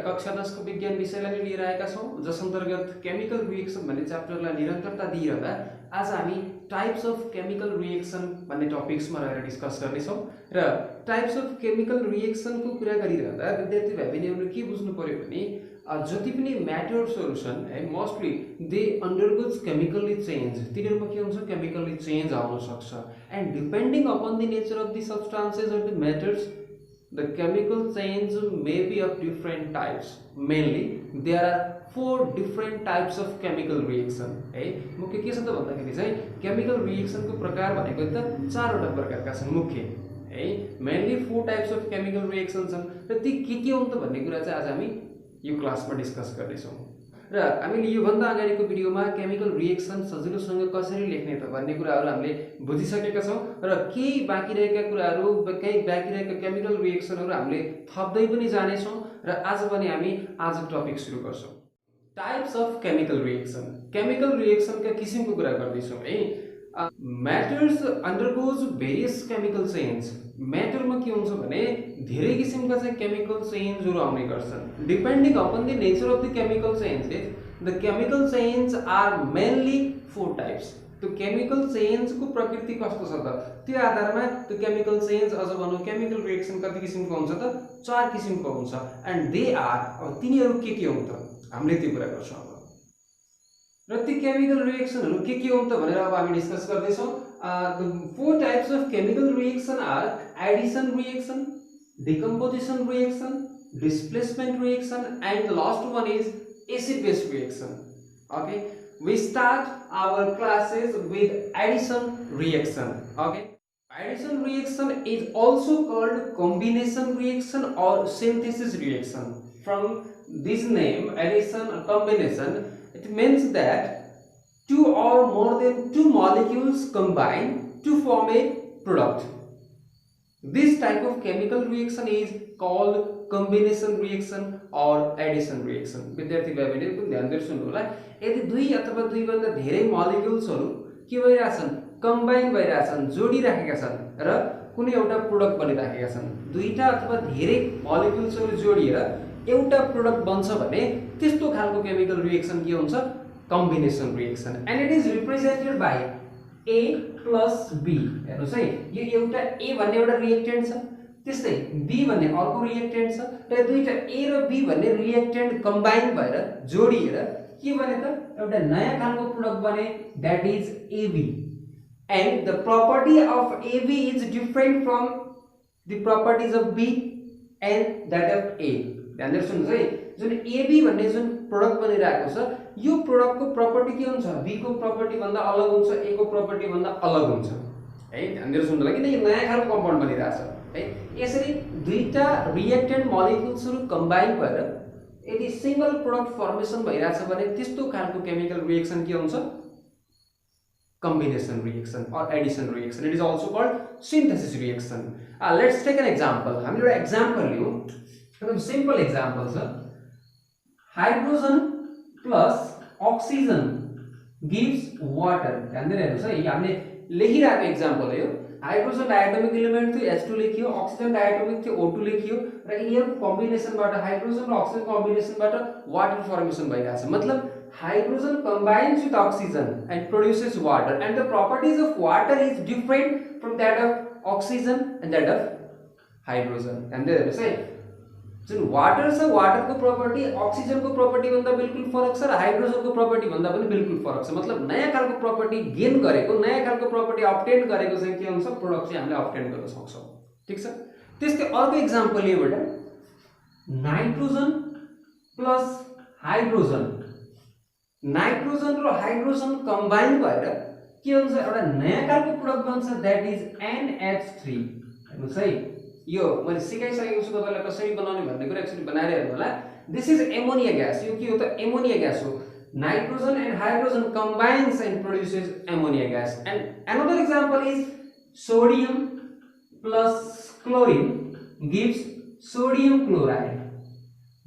कक्षा 10 को विज्ञान विषयलाई लिएर आएका छौं, जस अन्तर्गत केमिकल रिएक्सन भन्ने च्याप्टरलाई निरन्तरता दिइरहँदा आज हामी टाइप्स अफ केमिकल रिएक्सन भन्ने टपिक्समा रहेर डिस्कस गर्नेछौं र टाइप्स अफ केमिकल रिएक्सनको कुरा गरिरहँदा विद्यार्थी भाइ बहिनीहरूले के बुझ्नु पर्यो भने जति पनि म्याटर सोल्युसन है mostly they undergoes chemically change, तिनीहरुमा के हुन्छ केमिकली चेन्ज आउन सक्छ and depending upon the nature of the substances or the matters the chemical change may be of different types. Mainly there are 4 different types of chemical reaction है। मुख्य के छ त भन्दाखेरि चाहिँ chemical reaction को प्रकार भनेको त 4 वटा प्रकारका छन् मुख्य है। mainly 4 types of chemical reaction छन् र ती के हुन् त भन्ने कुरा चाहिँ आज हामी यो क्लासमा डिस्कस गर्ने छौं र हामीले यो भन्दा अगाडिको भिडियोमा केमिकल रिएक्सन सजिलोसँग कसरी लेख्ने त भन्ने कुराहरु हामीले बुझिसकेका छौं र केही बाँकी रहेका कुराहरु केही बाँकी रहेका केमिकल रिएक्सनहरु हामीले थप्दै पनि जाने छौं र आज पनि हामी आज टपिक सुरु गर्छौं। Types of chemical reaction, chemical रिएक्सनका किसिमको कुरा गर्दै छौं है। Matters undergoes various chemical change, म्याटरमा के हुन्छ भने धेरै किसिमका चाहिँ केमिकल चेन्जहरु आउने गर्छन्। Depending upon the nature of the chemical changes the chemical change are mainly 4 types. त्यो केमिकल चेन्जको प्रकृति कस्तो छ त त्यो आधारमा त्यो केमिकल चेन्ज अझ भनौं केमिकल रिएक्सन कति किसिमको हुन्छ त 4 किसिमको हुन्छ एन्ड दे आर, अब तिनीहरु के हुन् त हामीले त्यो कुरा गर्छौं अब। र ती केमिकल रिएक्सनहरु के हुन् त भनेर अब हामी डिस्कस गर्दै छौं। The 4 types of chemical reaction are addition reaction, decomposition reaction, displacement reaction, and the last one is acid-base reaction. Okay, we start our classes with addition reaction. Okay, addition reaction is also called combination reaction or synthesis reaction. From this name, addition or combination, it means that 2 or more than 2 molecules combine to form a product. This type of chemical reaction is called combination reaction or addition reaction. विद्यार्थी भाइ बहिनीहरु ध्यान दिएर सुन्नु होला। यदि 2 अथवा 2 भन्दा धेरै मोलिक्युल्सहरु के भइराछन् कम्बाइन भइराछन्, जोडिराखेका छन् र कुनै एउटा प्रोडक्ट बनिराखेका छन्। दुईटा अथवा धेरै मोलिक्युल्सहरु जोडिएर एउटा प्रोडक्ट बन्छ भने त्यस्तो खालको केमिकल रिएक्सन के हुन्छ combination reaction and it is represented by A plus B। हेर्नुस् है, यो एउटा A भन्ने एउटा रिएक्टेन्ट छ, त्यस्तै B भन्ने अर्को रिएक्टेन्ट छ र दुईटा A र B भन्ने रिएक्टेन्ट कम्बाइन भएर जोडिएर के बने त एउटा नयाँ खालको प्रोडक्ट बने, that is AB and the property of AB is different from the properties of B and that of A। ध्यान दिएर सुन्नुस् है, जुन AB भन्ने जुन प्रोडक्ट बनिरहेको छ यो प्रोडक्टको प्रपर्टी के हुन्छ B को प्रपर्टी भन्दा अलग हुन्छ, A को प्रपर्टी भन्दा अलग हुन्छ है। ध्यान दिएर सुन्नु होला किन यो नयाँ खालको कम्पाउन्ड बनिरहेछ है। यसरी दुईटा रिएक्टेन्ट मोलिक्युल्सहरु कम्बाइन भएर यदि सिंगल प्रोडक्ट फर्मेसन भइराछ भने त्यस्तो खालको केमिकल रिएक्सन के हुन्छ combination reaction or addition reaction. It is also called synthesis reaction. Let's take an example. हामी एउटा एक्जाम्पल लियौ, एकदम सिम्पल एक्जाम्पल छ। Hydrogen plus oxygen gives water। ध्यान दिएर हेर्नुस् है, हामीले लेखिरहेको एक्जाम्पल हो यो। हाइड्रोजन डायटोमिक एलिमेन्ट थियो H2 लेखियो, ऑक्सीजन डायटोमिक थियो O2 लेखियो र यिनीहरुको कम्बिनेसनबाट हाइड्रोजन र ऑक्सीजन कम्बिनेसनबाट वाटर फर्मेसन भइरहेछ। मतलब hydrogen combines with oxygen and produces water and the properties of water is different from that of oxygen and that of hydrogen। and there is जुन water छ water को property oxygen को property भन्दा बिल्कुल फरक छ र हाइड्रोजन को प्रपर्टी भन्दा पनि बिल्कुल फरक छ। मतलब नयाँ खालको प्रपर्टी गेन गरेको, नयाँ खालको प्रपर्टी ऑब्टेन गरेको चाहिँ के हुन्छ प्रोडक्ट चाहिँ हामीले ऑब्टेन गर्न सक्छौं। ठीक छ, त्यसकै अर्को एक्जाम्पल यो एउटा नाइट्रोजन प्लस हाइड्रोजन, नाइट्रोजन र हाइड्रोजन कम्बाइन भएर के हुन्छ एउटा नयाँ खालको प्रोडक्ट बन्छ, दैट इज NH3। हेर्नुस् है, यो मैले सिकाइसकेको छु तपाईलाई कसरी बनाउने भन्ने कुरा एक्चुअली बनाएर हेर्नु होला। दिस इज एमोनिया ग्यास, यो के हो त एमोनिया ग्यास हो। Nitrogen and hydrogen combines and produces ammonia gas. And another example is sodium plus chlorine gives sodium chloride.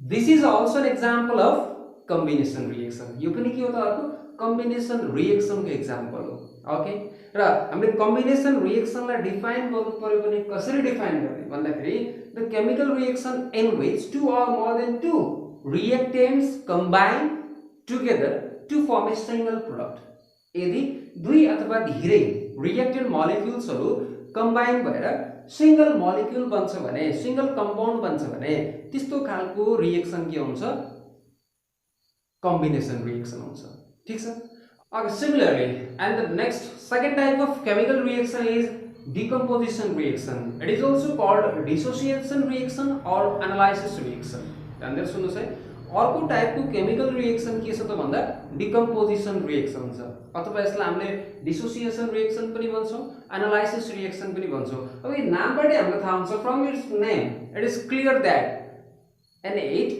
This is also an example of combination reaction. यो पनि के हो त अर्को कम्बिनेसन रिएक्सन को एक्जाम्पल हो। Okay, र हामीले कम्बिनेसन रिएक्सनलाई डिफाइन गर्नु पर्यो भने कसरी डिफाइन गर्ने भन्दाखेरि the chemical reaction in which 2 or more than 2 reactants combine together to form a single product. यदि दुई अथवा धेरै रिएक्टेन्ट मोलिक्युल्सहरु कम्बाइन भएर सिंगल मोलिक्युल बन्छ भने, सिंगल कम्पाउन्ड बन्छ भने त्यस्तो खालको रिएक्सन के हुन्छ? कम्बिनेसन रिएक्सन हुन्छ। ठीक छ? Okay, similarly, and the next second type of chemical reaction is decomposition reaction. It is also called dissociation reaction or analysis reaction. ध्यान दिएर सुन्नुस् है। अर्को टाइपको केमिकल रिएक्सन के छ त भन्दा डिकम्पोजिसन रिएक्सन छ, अथवा यसलाई हामीले डिसोसिएसन रिएक्सन पनि भन्छौं, एनालाइसिस रिएक्सन पनि भन्छौं। अब यो नामबाटै हामीलाई थाहा हुन्छ, from it's name it is clear that N8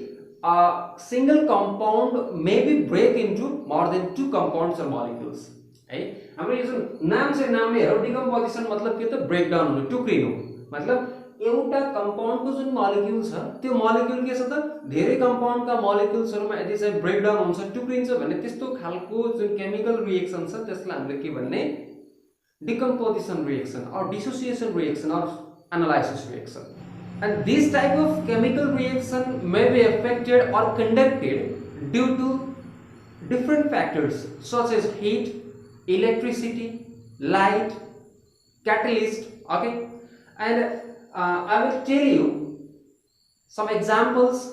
a single compound may be break into more than two compounds or molecules. है हाम्रो यो जुन नाम चाहिँ नामै हो, डिकम्पोजिसन मतलब के त? ब्रेक डाउन हुनु, टुक्रिनु। मतलब एउटा कम्पाउन्डको जुन मोलिक्युल छ त्यो मोलिक्युल के छ त? धेरै कम्पाउन्डका मोलिक्युल्सहरुमा यदि चाहिँ ब्रेक डाउन हुन्छ, टुक्रिन्छ भने त्यस्तो खालको जुन केमिकल रिएक्सन छ त्यसलाई हामीले के भन्ने? Decomposition reaction or dissociation reaction or analysis reaction. And this type of chemical reaction may be affected or conducted due to different factors such as heat, electricity, light, catalyst. Okay, and I will tell you some examples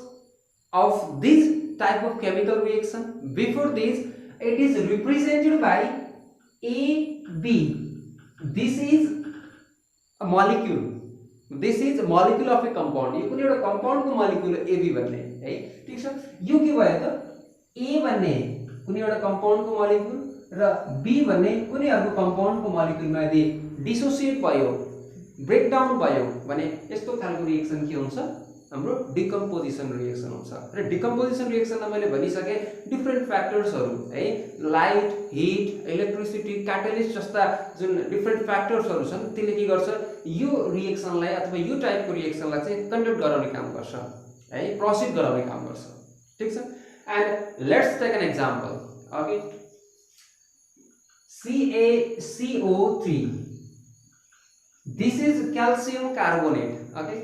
of this type of chemical reaction. Before this, it is represented by AB. This is a molecule. This is a molecule of a compound. यो कुनै एउटा compound को molecule AB भन्ने है, ठीक छ? यो के भयो त? A भन्ने कुनै एउटा compound को molecule र B भन्ने कुनै अर्को compound को molecule मा यदि dissociate भयो, break down भयो भने यस्तो खालको रिएक्सन के हुन्छ? हाम्रो डिकम्पोजिसन रिएक्सन हुन्छ। र डिकम्पोजिसन रिएक्सनमा मैले भनिसके डिफरेंट फ्याक्टर्सहरु है, लाइट, हिट, इलेक्ट्रिसिटी, क्याटलिस्ट जस्ता जुन डिफरेंट फ्याक्टर्सहरु छन् त्यसले के गर्छ? यो रिएक्सनलाई अथवा यो टाइपको रिएक्सनलाई चाहिँ कन्डक्ट गराउने काम गर्छ है, प्रोसिड गराउने काम गर्छ। ठीक छ? And let's take an example. Okay, CaCO3, this is calcium carbonate. Okay,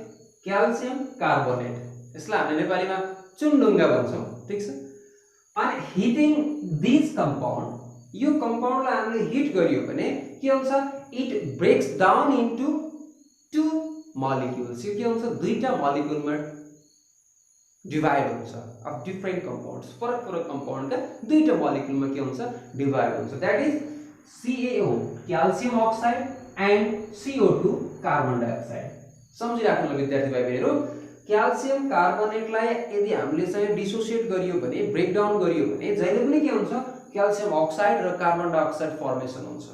calcium carbonate, यसलाई हामीले नेपालीमा चुनढुङ्गा भन्छौं। ठीक छ? अनि हिटिङ दिस कम्पाउन्ड, यो कम्पाउन्डलाई हामीले हिट गरियो भने के हुन्छ? It breaks down into two molecules. यो के हुन्छ? दुईटा मोलिक्युलमा डिवाइड हुन्छ अफ डिफरेंट कम्पाउन्ड्स। फरक फरक कम्पाउन्डका दुईटा मोलिक्युलमा के हुन्छ? डिवाइड हुन्छ। That is CaO calcium oxide and CO2 carbon dioxide. सम्झिराख्नु विद्यार्थी भाइ बहिनीहरु, क्याल्सियम कार्बोनेटलाई यदि हामीले चाहिँ डिसोसिएट गरियो भने, ब्रेक डाउन गरियो भने जहिले पनि के हुन्छ? क्याल्सियम अक्साइड र कार्बन डाइअक्साइड फर्मेसन हुन्छ।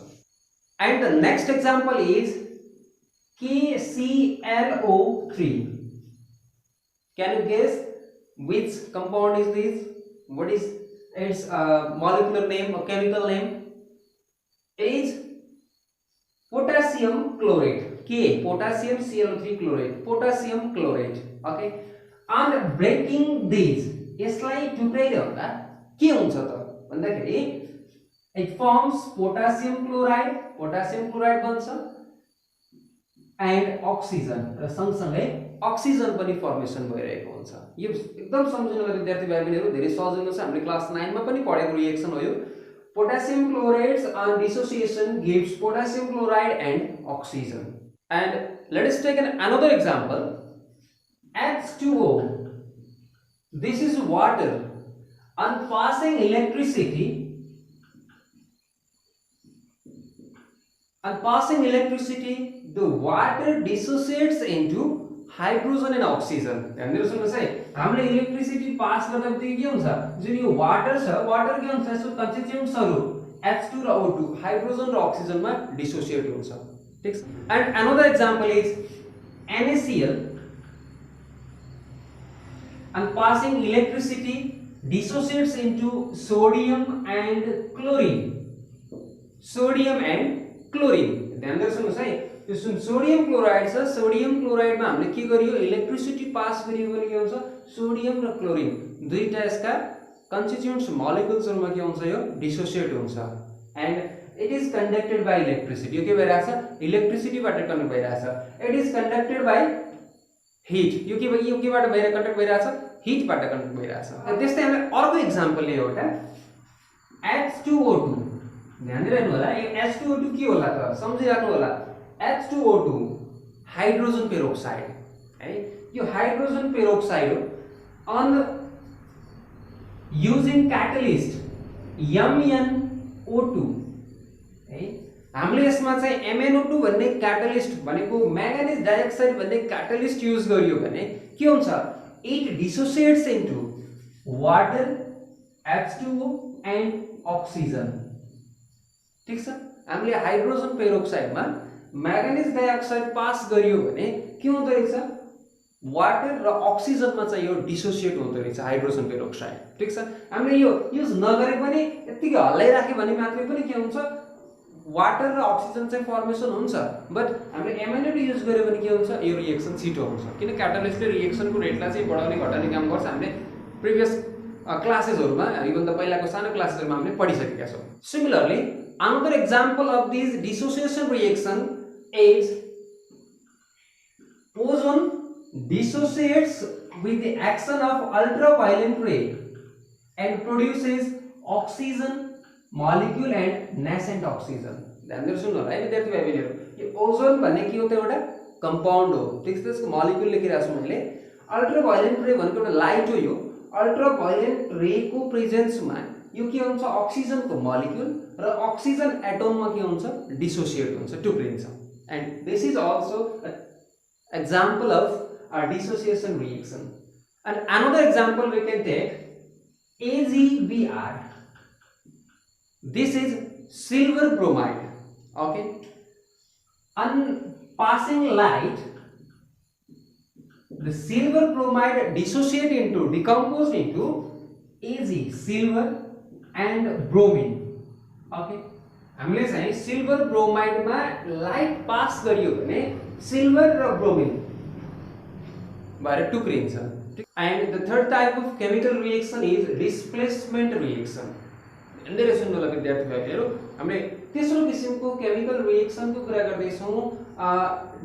And the next example is KClO3. Can you guess which compound is this? What is its molecular name or chemical name? It is potassium chlorate. K, potassium ClO3 chlorate, potassium chlorate. Okay, and breaking these, यसलाई टुक्राइदिँदा के हुन्छ त भन्दाखेरि it forms potassium chloride बन्छ and oxygen, र सँगसँगै oxygen पनि formation भइरहेको हुन्छ। यो एकदम सम्झिनुलाई विद्यार्थी भाइ बहिनीहरु धेरै सजिलो छ, हामीले क्लास 9 मा पनि पढेको रिएक्सन हो यो। Potassium chlorates on dissociation gives potassium chloride and oxygen. And let us take another example. H2O. This is water. On passing electricity, the water dissociates into hydrogen and oxygen. ध्यान दिएर सुन्नुस् है, हामीले electricity pass गर्दाखेरि के हुन्छ? जुन यो water छ, वाटर के हुन्छ? यसको कन्स्टिट्युएन्ट्सहरु H2 र O2 हाइड्रोजन र अक्सिजनमा डिसोसिएट हुन्छ। ठीक छ? And another example is NaCl and passing electricity dissociates into sodium and chlorine. ध्यान दिएर सुन्नुस् है, यो सोडियम क्लोराइड छ, सोडियम क्लोराइडमा हामीले के गरियो? इलेक्ट्रिसिटी पास गरियो भने के हुन्छ? सोडियम र क्लोरिन दुईटा यसका कन्स्टिट्युएन्ट्स मोलिक्युल्सहरुमा के हुन्छ? यो डिसोसिएट हुन्छ। And it is conducted by electricity. यो के भइराछ? इलेक्ट्रिसिटीबाट कन्डक्ट भइराछ। It is conducted by heat यो केबाट बाहिर कन्डक्ट भइरहेछ हिटबाट कन्डक्ट भइरहेछ। त्यस्तै हामीले अर्को इक्जाम्पल लियो एउटा H2O2 ध्यान दिइराख्नु होला यो H2O2 के होला त सम्झिराख्नु होला H2O2 हाइड्रोजन पेरोक्साइड है यो हाइड्रोजन पेरोक्साइड हो अन युजिङ क्याटलिस्ट MnO2 है हामीले यसमा चाहिँ MnO2 भन्ने क्याटलिस्ट भनेको म्याङ्गानिज डाइअक्साइड भन्ने क्याटलिस्ट युज गरियो भने के हुन्छ it dissociates into water H2O and oxygen. ठीक छ हामीले हाइड्रोजन पेरोक्साइडमा म्याङ्गानिज डाइअक्साइड पास गरियो भने के हुँदो रहेछ वाटर र अक्सिजनमा चाहिँ यो डिसोसिएट हुँदो रहेछ हाइड्रोजन पेरोक्साइड। ठीक छ हामीले यो युज नगरे पनि यतिकै हल्लाइराख्यो भने मात्रै पनि के हुन्छ वाटर र अक्सिजन चाहिँ फर्मेसन हुन्छ बट हामीले MnO2 युज गर्यो भने के हुन्छ यो रिएक्सन छिटो हुन्छ किन क्याटालिस्टले रिएक्सनको रेटलाई चाहिँ बढाउने घटाउने काम गर्छ। हामीले प्रिभियस क्लासेसहरुमा इभन त पहिलाको सानो क्लासेसहरुमा हामीले पढिसकेका छौं। Similarly another example of this dissociation reaction is ozone dissociates with the action of ultraviolet ray and produces oxygen molecule and nascent oxygen। ध्यान दिएर सुन्नु होला है विद्यार्थी भाइ बहिनीहरु यो ओजोन भन्ने के हो त एउटा कम्पाउन्ड हो। ठीक छ त्यसको मोलिक्युल लेखिरहेको छु मैले। अल्ट्राभायोलेट रे भनेको एउटा लाइट हो। यो अल्ट्राभायोलेट रे को प्रेजेन्समा यो के हुन्छ अक्सिजनको मोलिक्युल र अक्सिजन एटममा के हुन्छ डिसोसिएट हुन्छ टुक्रिन्छ and this is also example of a dissociation reaction। And another example we can take AgBr। This is silver bromide। Okay, on passing light the silver bromide dissociate into decompose into Ag silver and bromine। Okay, हामीले चाहिँ silver ब्रोमाइडमा light pass गरियो भने silver र bromine भएर टुक्रिन्छ। And the third type of chemical reaction is displacement reaction. धेरै सुन्नु होला विद्यार्थी भाइहरु हामीले तेस्रो किसिमको केमिकल रिएक्सनको कुरा गर्दै छौं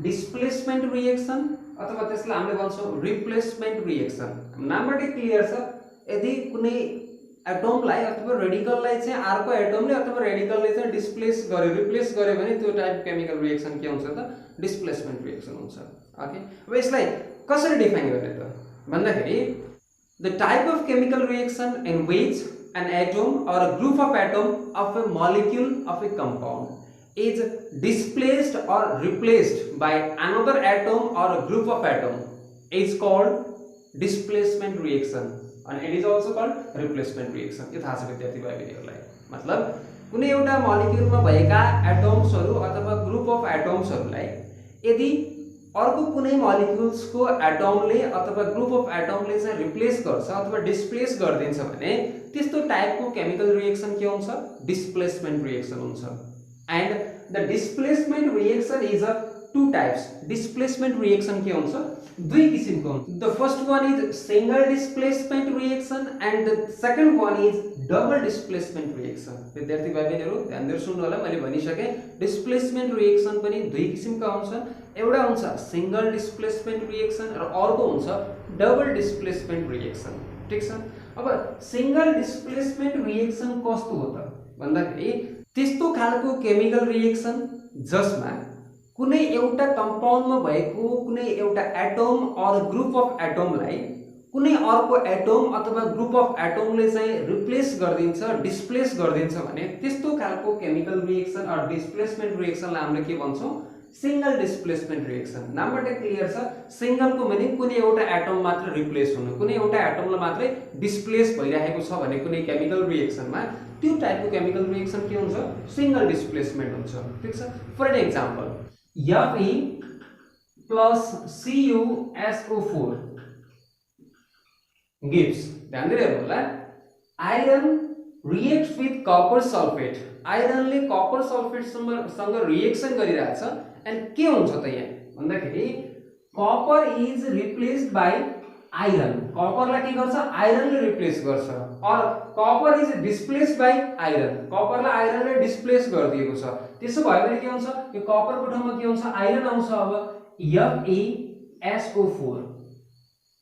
डिस्प्लेसमेन्ट रिएक्सन अथवा त्यसलाई हामीले भन्छौं रिप्लेसमेन्ट रिएक्सन। नामबाटै क्लियर छ यदि कुनै एटमलाई अथवा रेडिकललाई चाहिँ अर्को एटमले अथवा रेडिकलले चाहिँ डिस्प्लेस गर्यो रिप्लेस गर्यो भने त्यो टाइप केमिकल रिएक्सन के हुन्छ त डिस्प्लेसमेन्ट रिएक्सन हुन्छ। ओके अब यसलाई कसरी डिफाइन गर्ने त भन्दाखेरि the type of chemical reaction in which an atom or a group of atom of a molecule of a compound is displaced or replaced by another atom or a group of atom is called displacement reaction and it is also called replacement reaction। यो थाहा छ विद्यार्थी भाइहरुलाई मतलब कुनै एउटा मोलिक्युलमा भएका एटम्सहरु अथवा group of एटम्सहरुलाई यदि अर्को कुनै मोलिक्युल्सको एटमले अथवा ग्रुप अफ एटमले चाहिँ रिप्लेस गर्छ अथवा डिस्प्लेस गर्दिन्छ भने त्यस्तो टाइपको केमिकल रिएक्सन के हुन्छ डिस्प्लेसमेन्ट रिएक्सन हुन्छ। And the displacement reaction is a two types. Displacement reaction के हुन्छ दुई किसिमको हुन्छ। The first one is single displacement reaction and the second one is double displacement reaction. विद्यार्थी भाइहरु ध्यान दिएर सुन्नु होला मैले भनिसके डिस्प्लेसमेन्ट रिएक्सन पनि दुई किसिमका हुन्छन्। एउटा हुन्छ सिंगल डिस्प्लेसमेन्ट रिएक्सन र अर्को हुन्छ डबल डिस्प्लेसमेन्ट रिएक्सन। ठीक छ अब सिंगल डिस्प्लेसमेन्ट रिएक्सन कस्तो हो त भन्दाखेरि त्यस्तो खालको केमिकल रिएक्सन जसमा कुनै एउटा कम्पाउन्डमा भएको कुनै एउटा एटम अर ग्रुप अफ एटमलाई कुनै अर्को एटम अथवा ग्रुप अफ एटमले चाहिँ रिप्लेस गर्दिन्छ डिस्प्लेस गर्दिन्छ भने त्यस्तो खालको केमिकल रिएक्सन अर डिस्प्लेसमेन्ट रिएक्सनलाई हामीले के भन्छौं सिंगल डिस्प्लेसमेन्ट रिएक्सन। नामबाट क्लियर छ सिंगलको मिनिङ कुनै एउटा एटम मात्र रिप्लेस हुनु कुनै एउटा एटमले मात्रै डिस्प्लेस भइरहेको छ भने कुनै केमिकल रिएक्सनमा त्यो टाइपको केमिकल रिएक्सन के हुन्छ सिंगल डिस्प्लेसमेन्ट हुन्छ। ठीक छ for example Fe plus CuSO4 gives ध्यान दिएर होला iron reacts with copper sulfate। आइरनले कपर सल्फेट सँग रिएक्सन गरिरहेछ एन्ड के हुन्छ त यहाँ भन्दाखेरि copper is replaced by iron. कपरलाई के गर्छ आइरनले रिप्लेस गर्छ or copper is displaced by iron. कपरलाई आइरनले डिस्प्लेस गरिदिएको छ त्यसो भयो भने के हुन्छ यो कपरको ठाउँमा के हुन्छ आइरन आउँछ। अब FeSO4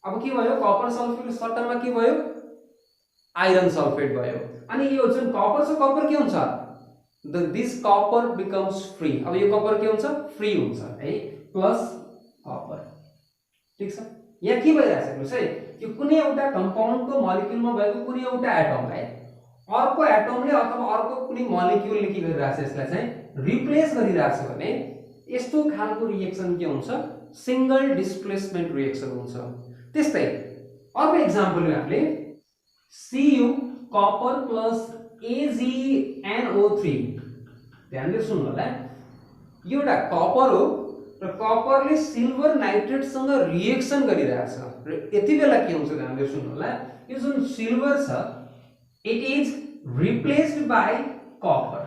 अब के भयो कपर सल्फेटको सट्टामा के भयो आइरन सल्फेट भयो अनि यो जुन कपर छ कपर के हुन्छ दिस कपर बिकम्स फ्री अब यो कपर के हुन्छ फ्री हुन्छ है प्लस कपर ठीक छ यहाँ के भइरहेछ हेर्नुस् है यो कुनै एउटा कम्पाउन्डको मोलिक्युलमा भएको कुनै एउटा एटमलाई अर्को एटमले अथवा अर्को कुनै मोलिक्युलले के गरिरहेछ यसलाई चाहिँ रिप्लेस गरिरहेछ भने यस्तो खालको रिएक्सन के हुन्छ सिंगल डिस्प्लेसमेन्ट रिएक्सन हुन्छ त्यस्तै अर्को एक्जाम्पल हो हामीले Cu कपर प्लस AgNO3 ध्यान दिएर सुन्नु होला यो एउटा कपर हो र कपरले सिल्भर नाइट्रेट सँग रिएक्सन गरिरहेछ र यति बेला के हुन्छ ध्यान दिएर सुन्नु होला यो जुन सिल्भर छ it is replaced by copper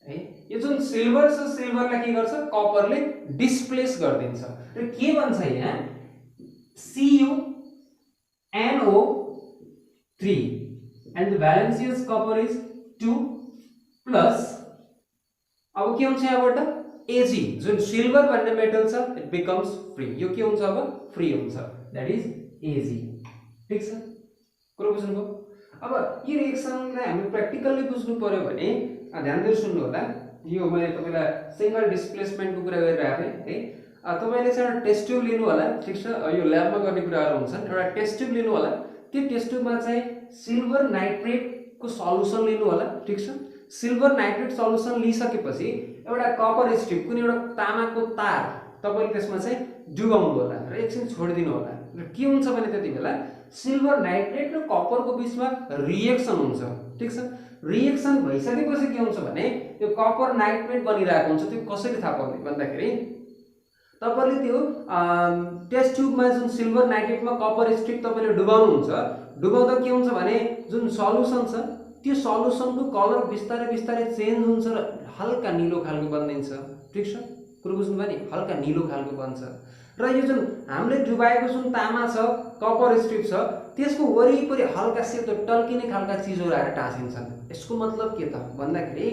है यो जुन सिल्भर छ सिल्भरलाई के गर्छ कपरले डिस्प्लेस गरिदिन्छ र के भन्छ यहाँ CuNO3 and the valency of copper is 2 plus अब के हुन्छ यहाँबाट Ag जुन सिल्भर भन्ने मेटल छ इट बिकम्स फ्री यो के हुन्छ अब फ्री हुन्छ दैट इज Ag ठीक छ कुरो बुझ्नुभयो अब यो रिएक्सनलाई हामी प्र्याक्टिकली बुझ्नु पर्यो भने ध्यान दिएर सुन्नु होला यो मैले तपाईलाई सिंगल डिस्प्लेसमेन्टको कुरा गरिरहेको थिएँ है तपाईले चाहिँ टेस्ट ट्युब लिनु होला ठीक छ यो ल्याबमा गर्ने कुराहरु हुन्छन् एउटा टेस्ट ट्युब लिनु होला त्यो टेस्ट ट्युबमा चाहिँ सिल्भर नाइट्रेटको सल्युसन लिनु होला ठीक छ सिल्भर नाइट्रेट सल्युसन लिइसकेपछि एउटा कपर स्ट्रिप कुनै एउटा तामाको तार तपाईले त्यसमा चाहिँ डुबाउनु होला र एकछिन छोडिदिनु होला र के हुन्छ भने त्यतिबेला सिल्भर नाइट्रेट र कपरको बीचमा रिएक्सन हुन्छ ठीक छ रिएक्सन भइसकेपछि के हुन्छ भने त्यो कपर नाइट्रेट बनिरहेको हुन्छ त्यो कसरी थाहा पाउने भन्दाखेरि तपाईले त्यो टेस्ट ट्युबमा जुन सिल्भर नाइट्रेटमा कपर स्ट्रिप तपाईले डुबाउनु हुन्छ डुबाउँदा के हुन्छ भने जुन सल्युसन छ त्यो सल्युसनको कलर बिस्तारै बिस्तारै चेन्ज हुन्छ र हल्का नीलो खालको बनिन्छ ठीक छ कुरो बुझ्नु भयो नि हल्का नीलो खालको बन्छ र यो जुन हामीले डुबाएको जुन तामा छ कपर स्ट्रिप छ त्यसको वरिपरि हल्का सेतो टल्किने खालका चीजहरु आएर टाँसिन्छन् यसको मतलब के त भन्दाखेरि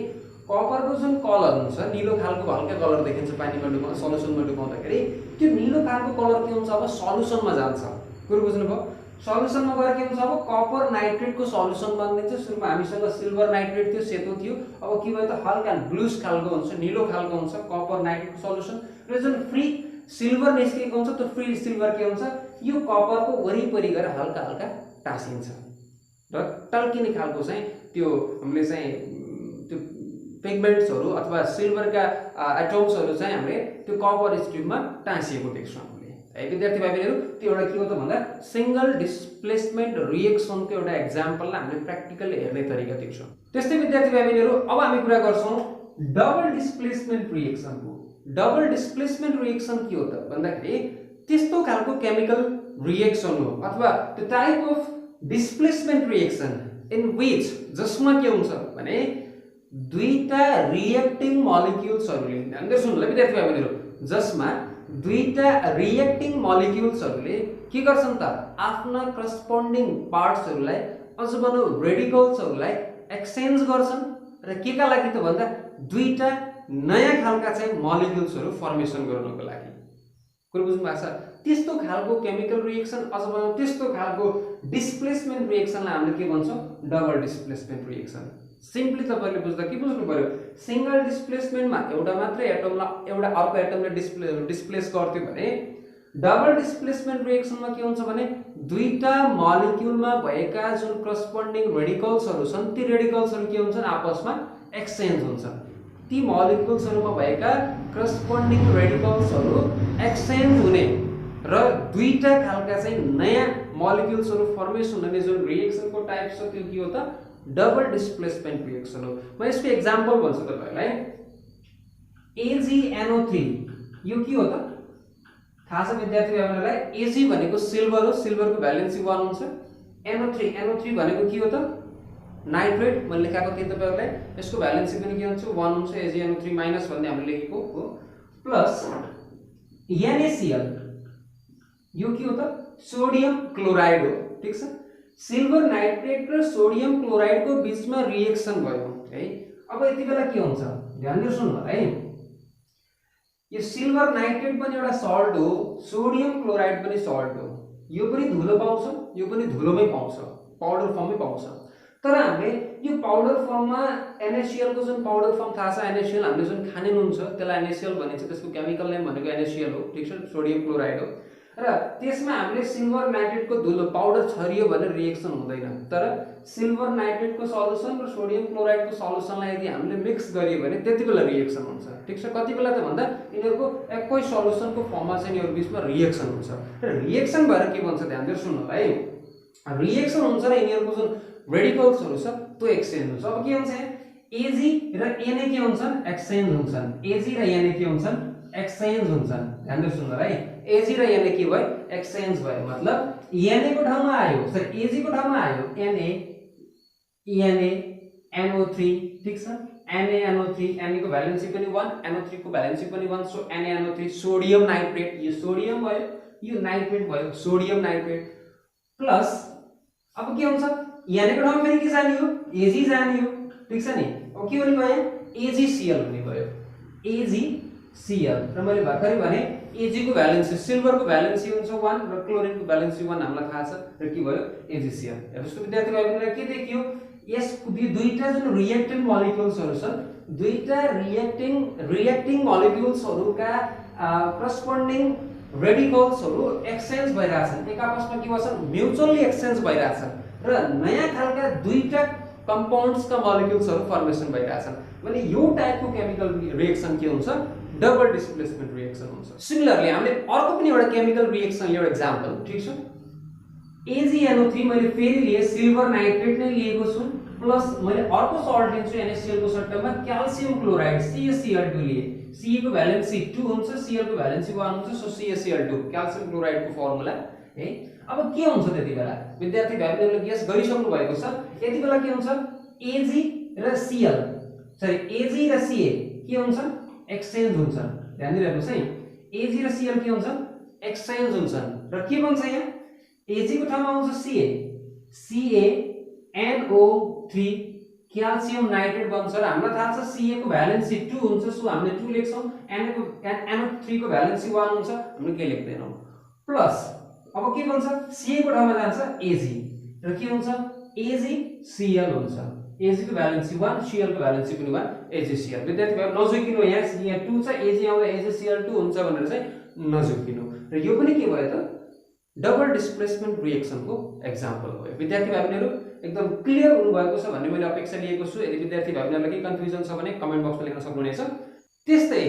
कपरको जुन कलर हुन्छ नीलो खालको हल्का कलर देखिन्छ पानीमा डुबाउँदा सल्युसनमा डुबाउँदाखेरि त्यो नीलो खालको कलर के हुन्छ अब सल्युसनमा जान्छ कुरो बुझ्नुभयो सल्युसनमा गएर के हुन्छ अब कपर नाइट्रेटको सल्युसन बनिन्छ सुरुमा हामीसँग सिल्भर नाइट्रेट थियो सेतो थियो अब के भयो त हल्का ब्लूस खालको हुन्छ नीलो खालको हुन्छ कपर नाइट्रेटको सल्युसन र जुन फ्री सिल्भर निस्केको हुन्छ त्यो फ्री सिल्भर के हुन्छ यो कपरको वरिपरि गएर हल्का हल्का टाँसिन्छ र टल्किने खालको चाहिँ त्यो हामीले चाहिँ त्यो पिगमेन्ट्सहरु अथवा सिल्भरका एटम्सहरु चाहिँ हामीले त्यो कपर स्ट्रिपमा टाँसिएको देख्छौं हामीले है विद्यार्थी भाइहरु त्यो एउटा के हो त भन्दा सिंगल डिस्प्लेसमेन्ट रिएक्सनको एउटा एक्जाम्पललाई हामीले प्र्याक्टिकली हेर्ने तरिका देख्छौं त्यस्तै विद्यार्थी भाइहरु अब हामी कुरा गर्छौं डबल डिस्प्लेसमेन्ट रिएक्सनको डबल डिस्प्लेसमेन्ट रिएक्सन के हो त भन्दाखेरि त्यस्तो खालको केमिकल रिएक्सन हो अथवा the type of displacement reaction in which जसमा के हुन्छ भने दुईटा रिएक्टिङ मोलिक्युल्सहरुले ध्यान दिएर सुन्नु ल विद्यार्थी भाइहरु जसमा दुईटा रिएक्टिङ मोलिक्युल्सहरुले के गर्छन् त आफ्ना करस्पोन्डिङ पार्ट्सहरुलाई अझ भनौं रेडिकल्सहरुलाई एक्सचेन्ज गर्छन् र केका लागि त भन्दा दुईटा नयाँ खालका चाहिँ मोलिक्युल्सहरु फर्मेसन गर्नको लागि कुरो बुझ्नु भएको छ त्यस्तो खालको केमिकल रिएक्सन अझ भनौं त्यस्तो खालको डिस्प्लेसमेन्ट रिएक्सनलाई हामीले के भन्छौं डबल डिस्प्लेसमेन्ट रिएक्सन सिम्पली तपाईले बुझ्दा के बुझ्नु पर्यो सिंगल डिस्प्लेसमेन्टमा एउटा मात्रै एटमलाई एउटा अर्को एटमले डिस्प्लेस गर्थ्यो भने डबल डिस्प्लेसमेन्ट रिएक्सनमा के हुन्छ भने दुईटा मोलिक्युलमा भएका जुन करस्पोन्डिङ रेडिकल्सहरु छन् ती रेडिकल्सहरु के हुन्छन् आपसमा एक्सचेन्ज हुन्छन् ती मोलिक्युल्सहरुमा भएका करस्पोन्डिङ रेडिकल्सहरु एक्सचेन्ज हुने र दुईटा खालका चाहिँ नयाँ मोलिक्युल्सहरु फर्मेसन हुने जुन रिएक्सनको टाइप छ त्यो के हो त डबल डिस्प्लेसमेन्ट रिएक्सन हो म यसको एक्जाम्पल भन्छु तपाईलाई AgNO3 यो के हो त थाहा छ विद्यार्थी भाइहरुलाई Ag भनेको सिल्भर हो सिल्भरको भ्यालेन्सी 1 हुन्छ NO3 भनेको के हो त नाइट्रेट मैले लेखेको थिएँ तपाईहरुलाई यसको भ्यालेन्सी पनि के हुन्छ 1 हुन्छ AgNO3 माइनस भन्ने हामीले लेखेको हो प्लस NaCl यो के हो त सोडियम क्लोराइड हो ठीक छ सिल्भर नाइट्रेट र सोडियम क्लोराइड को बीचमा रिएक्सन भयो है अब यति बेला के हुन्छ ध्यान दिएर सुन्नु होला है यो सिल्भर नाइट्रेट पनि एउटा सल्ट हो सोडियम क्लोराइड पनि सल्ट हो यो पनि धुलो पाउँछ, यो पनि धुलोमै पाउँछ, पाउडर फर्ममै पाउँछ। तर हामीले यो पाउडर फर्ममा NaCl को जुन पाउडर फर्म थाहा छ, NaCl हामीले जुन खाने नुन छ त्यसलाई NaCl भनिन्छ, त्यसको केमिकल नेम भनेको NaCl हो, ठीक छ, सोडियम क्लोराइड हो। र त्यसमा हामीले सिल्भर नाइट्रेटको धुलो पाउडर छरियो भने रिएक्सन हुँदैन। तर सिल्भर नाइट्रेटको सल्युसन र सोडियम क्लोराइडको सल्युसनलाई यदि हामीले मिक्स गरियो भने त्यतिबेला रिएक्सन हुन्छ, ठीक छ। कति बेला त भन्दा यिनीहरुको एकै सल्युसनको फर्ममा चाहिँ यिनीहरु बीचमा रिएक्सन हुन्छ। र रिएक्सन भएर के भन्छ ध्यान दिएर सुन्नु है। रिएक्सन हुन्छ र यिनीहरुको जुन रेडिकल्सहरु छ त्यो एक्सचेन्ज हुन्छ। अब के हुन्छ यहाँ Ag र Na के हुन्छन्, एक्सचेन्ज हुन्छन्। Ag र Na के हुन्छन्, एक्सचेन्ज हुन्छन्। ध्यान दिएर सुन्नु है, Ag र Na के भयो, एक्सचेन्ज भयो। मतलब Na को ठाउँमा आयो, सरी Ag को ठाउँमा आयो Na NO3, ठीक छ। NaNO3, Na को भ्यालेन्सी पनि 1, NO3 को भ्यालेन्सी पनि 1, सो NaNO3 सोडियम नाइट्रेट, यो सोडियम भयो, यो नाइट्रेट भयो, सोडियम नाइट्रेट प्लस अब के हुन्छ Na को ठाउँमा फेरि के जाने हो, Ag जाने हो, ठीक छ नि। अब के हुने भयो, AgCl हुने भयो, AgCl। र मैले भर्खरै भने Ag को भ्यालेन्सी, सिल्भर को भ्यालेन्सी हुन्छ 1 र क्लोरिन को भ्यालेन्सी 1 हामीलाई थाहा छ, र के भयो AgCl। हेर्नुस् विद्यार्थी भाइहरुलाई के देखियो, यस दुईटा जुन रिएक्टेन्ट मोलिक्युल्सहरु छन्, दुईटा रिएक्टिङ मोलिक्युल्सहरुका करस्पोन्डिङ रेडिकल्सहरु एक्सचेन्ज भइराछन्, एक आपसमा के भन्छन्, म्युचुअली एक्सचेन्ज भइराछन् र नयाँ खालका दुईटा कम्पाउन्ड्सका मोलिक्युल्सहरु फर्मेसन भइराछन् भने यो टाइपको केमिकल रिएक्सन के हुन्छ, डबल डिस्प्लेसमेन्ट रिएक्सन हुन्छ। सिमिलरली हामीले अर्को पनि एउटा केमिकल रिएक्सन लियो एक्जाम्पल, ठीक छ। AgNO3 मैले फेरि लिए सिल्भर नाइट्रेट नै लिएको छु प्लस मैले अर्को सल्ट लिन्छु NaCl को सट्टामा क्याल्सियम क्लोराइड CaCl2 लिए। Ca को भ्यालेन्सी 2 हुन्छ, Cl को भ्यालेन्सी 1 हुन्छ, सो CaCl2 क्याल्सियम क्लोराइडको फर्मुला है। अब के हुन्छ त्यतिबेला विद्यार्थी भाइहरुले गेस गरिसक्नु भएको छ, यतिबेला के हुन्छ Ag र Cl, सरी Ag र Ca के हुन्छन्, एक्सचेन्ज हुन्छन्। ध्यान दिइराख्नुस् है, Ag र Cl के हुन्छन्, एक्सचेन्ज हुन्छन्। र के भन्छ यहाँ Ag को ठाउँमा आउँछ CaNO3 क्याल्सियम नाइट्रेट बन्छ र हामीलाई थाहा छ Ca को भ्यालेन्सी 2 हुन्छ, सो हामीले 2 लेख्छौं। NO3 को भ्यालेन्सी 1 हुन्छ, हामीले के लेख्दैनौं। प्लस अब के भन्छ Ca को ठाउँमा जान्छ Ag र के हुन्छ AgCl हुन्छ। Ag को भ्यालेन्सी 1, Cl को भ्यालेन्सी पनि 1, AgCl। विद्यार्थी भाइ नजुकिनु, यहाँ 2 छ, Ag आउँदा AgCl2 हुन्छ भनेर चाहिँ नजुकिनु। र यो पनि के भयो त, डबल डिस्प्लेसमेन्ट रिएक्सनको एक्जाम्पल हो। विद्यार्थी भाइहरुहरू एकदम क्लियर हुनुभएको छ भन्ने मैले अपेक्षा लिएको छु। यदि विद्यार्थी भाइहरुलाई केही कन्फ्युजन छ भने कमेन्ट बक्समा लेख्न सक्नुहुनेछ। त्यस्तै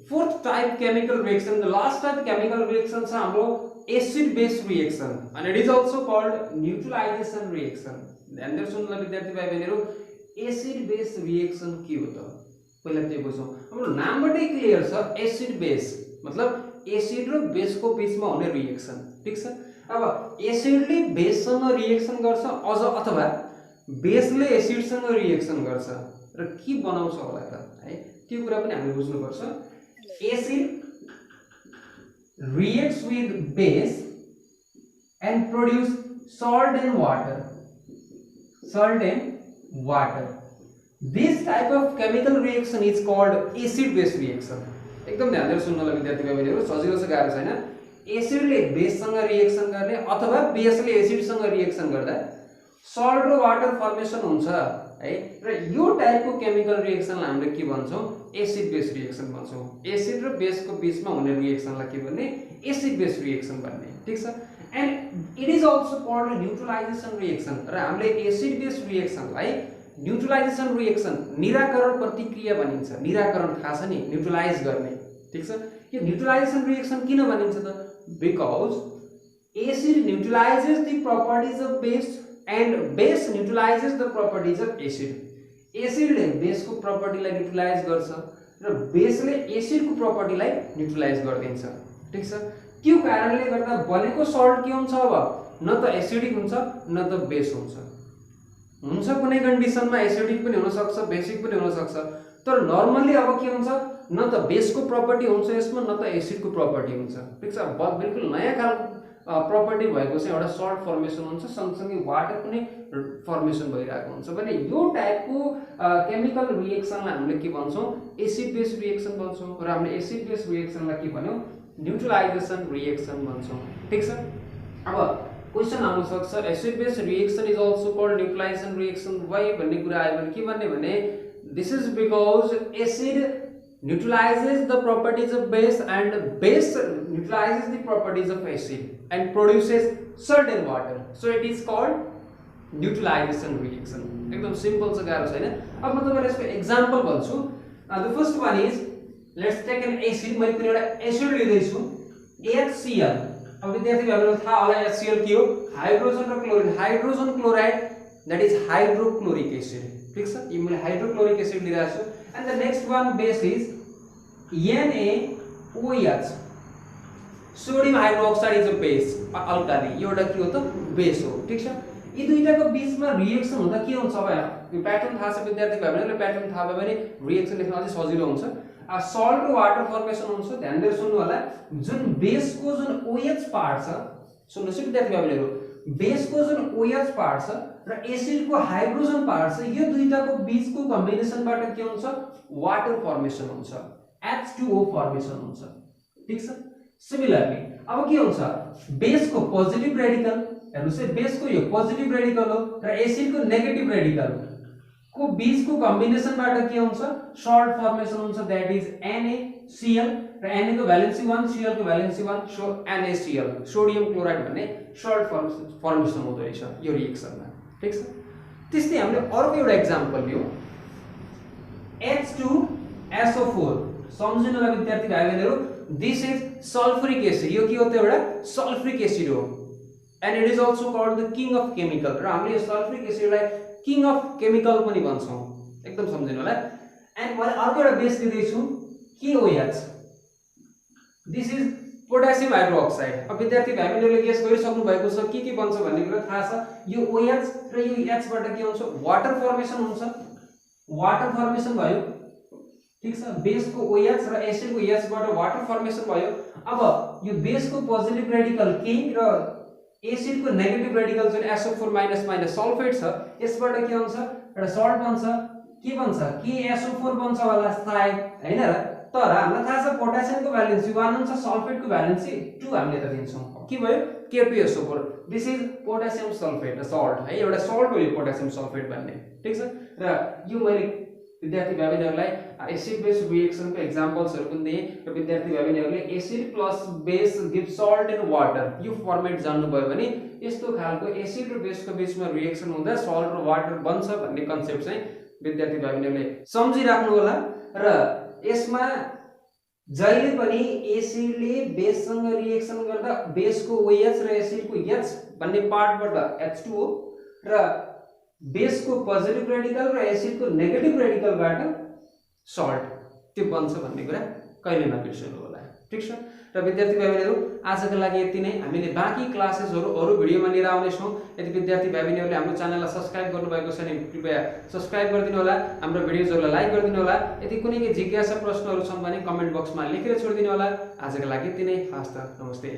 fourth type chemical reaction, the last type chemical reaction छ हाम्रो acid base reaction and it is also called neutralisation reaction. ध्यान दिएर सुन्नु विद्यार्थी भाइहरुहरू, एसिड बेस रिएक्सन के हो त, पहिला त्यो बुझौं। हाम्रो नामबाटै क्लियर छ, एसिड बेस मतलब एसिड र बेसको बीचमा हुने रिएक्सन, ठीक छ। अब एसिडले बेससँग रिएक्सन गर्छ अथवा बेसले एसिडसँग रिएक्सन गर्छ र के बनाउँछ होला त है, त्यो कुरा पनि हामीले बुझ्नुपर्छ। Acid reacts with base and produce salt and water. This type of chemical reaction is called acid base reaction. एकदम ध्यान दिएर सुन्नु होला विद्यार्थी भाइहरुहरू, सजिलो छ, गाह्रो छैन। एसिडले बेससँग रिएक्सन गर्ने अथवा बेसले एसिडसँग रिएक्सन गर्दा सल्ट र वाटर फर्मेसन हुन्छ है। र यो टाइपको केमिकल रिएक्सनलाई हामीले के भन्छौं, एसिड बेस रिएक्सन भन्छौं। एसिड र बेसको बीचमा हुने रिएक्सनलाई के भन्ने, एसिड बेस रिएक्सन भन्ने, ठीक छ। And it is also called neutralisation reaction. र हामीले एसिड बेस रिएक्सनलाई न्यूट्रलाइजेसन रिएक्सन, निराकरण प्रतिक्रिया भनिन्छ। निराकरण थाहा छ नि, न्यूट्रलाइज गर्ने, ठीक छ। यो न्यूट्रलाइजेसन रिएक्सन किन भनिन्छ त, because acid neutralises the properties of base and base neutralizes the properties of acid. एसिडले बेसको प्रपर्टीलाई न्यूट्रलाइज गर्छ र बेसले एसिडको प्रपर्टीलाई न्यूट्रलाइज गर्दिन्छ, ठीक छ। त्यो कारणले गर्दा बनेको सल्ट के हुन्छ, अब न त एसिडिक हुन्छ न त बेस हुन्छ। कुनै कन्डिसनमा एसिडिक पनि हुन सक्छ, बेसिक पनि हुन सक्छ, तर नर्मली अब के हुन्छ, न त बेसको प्रपर्टी हुन्छ यसमा न त एसिडको प्रपर्टी हुन्छ, ठीक छ। बिल्कुल नयाँ खालको प्रपर्टी भएको चाहिँ एउटा सल्ट फर्मेसन हुन्छ, सँगसँगै वाटर पनि फर्मेसन भइरहेको हुन्छ भने यो टाइपको केमिकल रिएक्सनलाई हामीले के भन्छौं, एसिड बेस रिएक्सन भन्छौं। र हामीले एसिड बेस रिएक्सनलाई के भन्यौ, न्यूट्रलाइजेसन रिएक्सन भन्छौं, ठीक छ। अब क्वेशन आउन सक्छ acid base reaction is also called neutralisation reaction why भन्ने कुरा आयो भने के भन्ने भने this is because acid neutralizes the properties of base and base neutralizes the properties of acid and produces certain water, so it is called neutralization reaction. एकदम simple छ, गाह्रो छैन। अब म तपाईलाई यसको एक्जाम्पल भन्छु। The first one is let's take an acid. मैले कुनै एउटा एसिड लिँदै छु HCl। अब विद्यार्थीहरुलाई थाहा होला HCl के हो? हाइड्रोजन र chlorine, hydrogen chloride that is hydrochloric acid. ठीक छ, यो मैले हाइड्रोक्लोरिक एसिड लिइरहेको छु। And the next one base is NaOH. Sodium hydroxide is a base, alkali. यो एउटा के हो त? बेस हो। ठीक छ, यी दुईटाको बीचमा रिएक्सन हुँदा के हुन्छ? अब यो प्याटर्न थाहा छ विद्यार्थी भाइहरुलाई, प्याटर्न थाहा भयो भने रिएक्सन लेख्न अझै सजिलो हुन्छ। सल्ट र वाटर फर्मेसन हुन्छ। ध्यान दिएर सुन्नु होला, जुन बेसको जुन OH पार्ट छ, सुन्नुस् है विद्यार्थी भाइहरु, बेसको जुन OH पार्ट छ र एसिडको हाइड्रोजन पार्ट छ, यो दुईटाको बीचको कम्बिनेसनबाट के हुन्छ? वाटर फर्मेसन हुन्छ, H2O फर्मेसन हुन्छ। ठीक छ, सिमिलरली अब के हुन्छ? बेसको पोजिटिभ रेडिकल, हेर्नुस् है, बेसको यो पोजिटिभ रेडिकल हो र एसिडको नेगेटिभ रेडिकल को बीचको कम्बिनेसनबाट के हुन्छ? सल्ट फर्मेसन हुन्छ, दैट इज NaCl र Na को भ्यालेन्सी 1, Cl को valency 1, so NaCl, sodium chloride भन्ने सल्ट फर्मेसन हुँदो रहेछ यो रिएक्सनमा। ठीक छ, त्यस्तै हामीले अर्को एउटा एक्जाम्पल लियौ H2SO4। सम्झिनु होला विद्यार्थी भाइबहरुहरू, दिस इज सल्फ्युरिक एसिड। यो के हो त? एउटा सल्फ्युरिक एसिड हो and it is also called the king of chemical. र हामीले यो सल्फ्युरिक एसिडलाई किङ अफ केमिकल पनि भन्छौं, एकदम सम्झिनु होला। एन्ड मैले अर्को एउटा बेस लिँदै छु KOH। This is potassium hydroxide. अब विद्यार्थी भाइबहरुले गेस गरिसक्नु भएको छ के बन्छ भन्ने कुरा थाहा छ। यो OH र यो H बाट के हुन्छ? वाटर फर्मेसन हुन्छ, वाटर फर्मेसन भयो। ठीक छ, बेसको OH र एसिडको H बाट वाटर फर्मेसन भयो। अब यो बेसको पोजिटिभ रेडिकल K र एसिडको नेगेटिभ रेडिकल जुन SO4- सल्फेट छ, यसबाट के हुन्छ? एउटा सल्ट बन्छ, के बन्छ? KSO4 बन्छ होला सायद, हैन र? तर हामीलाई थाहा छ पोटासियमको भ्यालेन्सी 1 हुन्छ, सल्फेटको भ्यालेन्सी 2 हामीले त दिन्छौं। के भयो? K2SO4। This is potassium sulphate, salt है, एउटा सल्ट हो यो पोटासियम सल्फेट भन्ने। ठीक छ, र यो मैले विद्यार्थी भाइबहरुलाई एसिड बेस रिएक्सनको एक्जाम्पल्सहरु पनि दिए र विद्यार्थी भाइबहरुले acid plus base give salt and water, यो फर्मेट जान्नु भयो भने यस्तो खालको एसिड र बेसको बीचमा रिएक्सन हुँदा सल्ट र वाटर बन्छ भन्ने कन्सेप्ट चाहिँ विद्यार्थी भाइबहरुले सम्झिराख्नु होला। र यसमा जहिले पनि एसिडले बेससँग रिएक्सन गर्दा बेसको OH र एसिडको H भन्ने पार्टबाट H2O र बेसको पोजिटिभ रेडिकल र एसिडको नेगेटिभ रेडिकलबाट सल्ट त्यो बन्छ भन्ने कुरा कहिले नबिर्सनु होला। ठीक छ, र विद्यार्थी भाइबहरुहरू आजको लागि यति नै। हामीले बाँकी क्लासेसहरु अरु भिडियोमा लिएर आउने छौं। यदि विद्यार्थी भाइबहरुले हाम्रो च्यानललाई सब्स्क्राइब गर्नुभएको छ भने कृपया सब्स्क्राइब गरिदिनु होला, हाम्रो भिडियोजहरुलाई लाइक गरिदिनु होला। यदि कुनै जिज्ञासा प्रश्नहरु छन् भने कमेन्ट बक्समा लेखेर छोडिदिनु होला। आजको लागि यति नै। हस्त, नमस्ते।